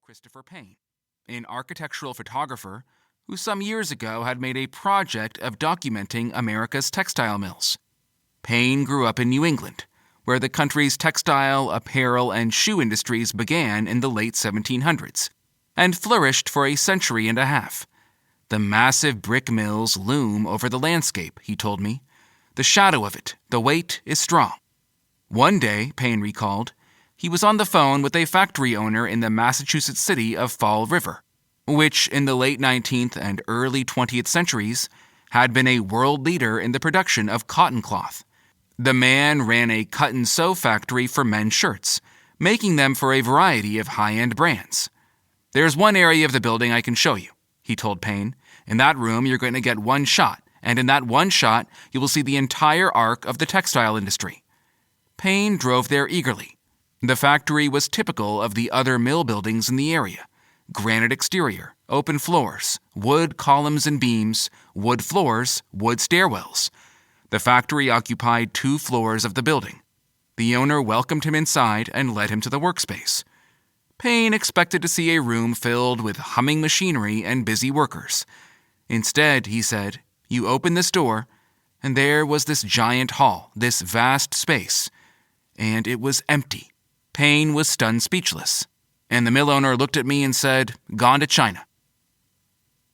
Christopher Payne, an architectural photographer who some years ago had made a project of documenting America's textile mills. Payne grew up in New England, where the country's textile, apparel, and shoe industries began in the late 1700s and flourished for a century and a half. The massive brick mills loom over the landscape, he told me. The shadow of it, the weight, is strong. One day, Payne recalled, he was on the phone with a factory owner in the Massachusetts city of Fall River, which in the late 19th and early 20th centuries had been a world leader in the production of cotton cloth. The man ran a cut-and-sew factory for men's shirts, making them for a variety of high-end brands. "There's one area of the building I can show you," he told Payne. "In that room, you're going to get one shot, and in that one shot, you will see the entire arc of the textile industry." Payne drove there eagerly. The factory was typical of the other mill buildings in the area. Granite exterior, open floors, wood columns and beams, wood floors, wood stairwells. The factory occupied 2 floors of the building. The owner welcomed him inside and led him to the workspace. Payne expected to see a room filled with humming machinery and busy workers. Instead, he said, you open this door, and there was this giant hall, this vast space, and it was empty. Payne was stunned speechless, and the mill owner looked at me and said, "Gone to China."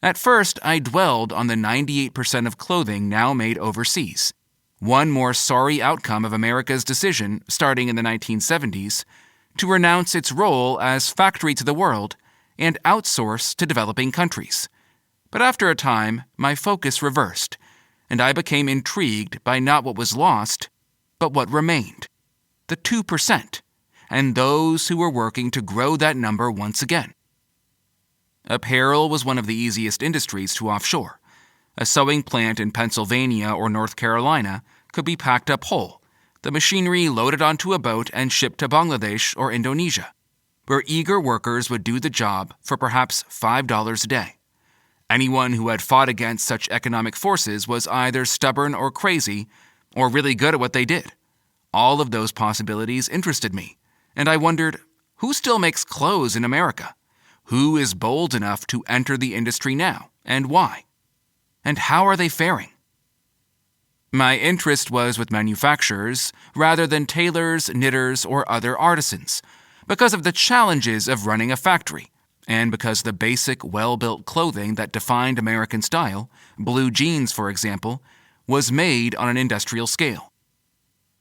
At first, I dwelled on the 98% of clothing now made overseas. One more sorry outcome of America's decision, starting in the 1970s, to renounce its role as factory to the world and outsource to developing countries. But after a time, my focus reversed, and I became intrigued by not what was lost, but what remained. The 2%, and those who were working to grow that number once again. Apparel was one of the easiest industries to offshore. A sewing plant in Pennsylvania or North Carolina could be packed up whole, the machinery loaded onto a boat and shipped to Bangladesh or Indonesia, where eager workers would do the job for perhaps $5 a day. Anyone who had fought against such economic forces was either stubborn or crazy, or really good at what they did. All of those possibilities interested me, and I wondered, who still makes clothes in America? Who is bold enough to enter the industry now, and why? And how are they faring? My interest was with manufacturers rather than tailors, knitters, or other artisans, because of the challenges of running a factory, and because the basic, well-built clothing that defined American style, blue jeans for example, was made on an industrial scale.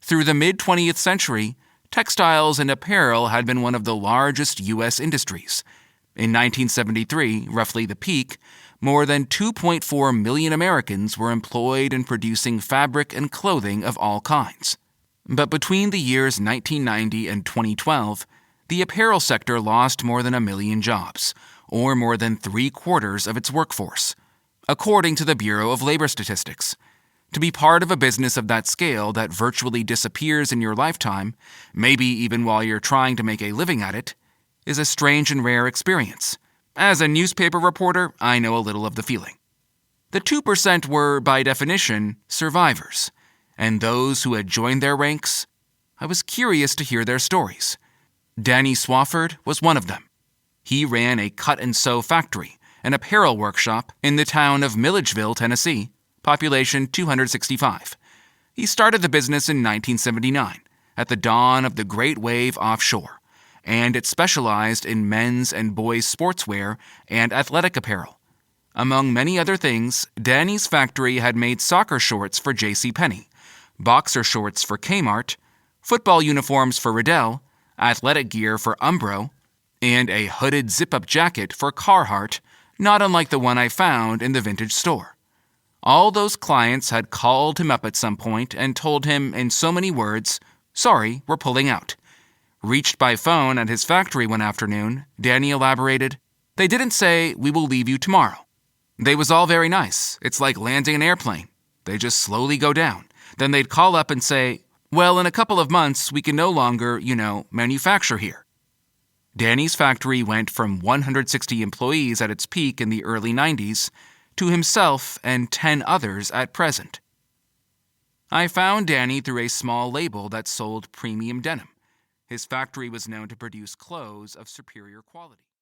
Through the mid-20th century, textiles and apparel had been one of the largest U.S. industries. In 1973, roughly the peak, more than 2.4 million Americans were employed in producing fabric and clothing of all kinds. But between the years 1990 and 2012, the apparel sector lost more than 1 million jobs, or more than 3/4 of its workforce, according to the Bureau of Labor Statistics. To be part of a business of that scale that virtually disappears in your lifetime, maybe even while you're trying to make a living at it, is a strange and rare experience. As a newspaper reporter, I know a little of the feeling. The 2% were, by definition, survivors, and those who had joined their ranks, I was curious to hear their stories. Danny Swafford was one of them. He ran a cut-and-sew factory, an apparel workshop in the town of Milledgeville, Tennessee, population 265. He started the business in 1979, at the dawn of the Great Wave offshore, and it specialized in men's and boys' sportswear and athletic apparel. Among many other things, Danny's factory had made soccer shorts for JCPenney, boxer shorts for Kmart, football uniforms for Riddell, athletic gear for Umbro, and a hooded zip-up jacket for Carhartt, not unlike the one I found in the vintage store. All those clients had called him up at some point and told him in so many words, "Sorry, we're pulling out." Reached by phone at his factory one afternoon, Danny elaborated, "They didn't say, 'We will leave you tomorrow.' They was all very nice. It's like landing an airplane. They just slowly go down. Then they'd call up and say, 'Well, in a couple of months, we can no longer, manufacture here.'" Danny's factory went from 160 employees at its peak in the early 90s to himself and 10 others at present. I found Danny through a small label that sold premium denim. His factory was known to produce clothes of superior quality.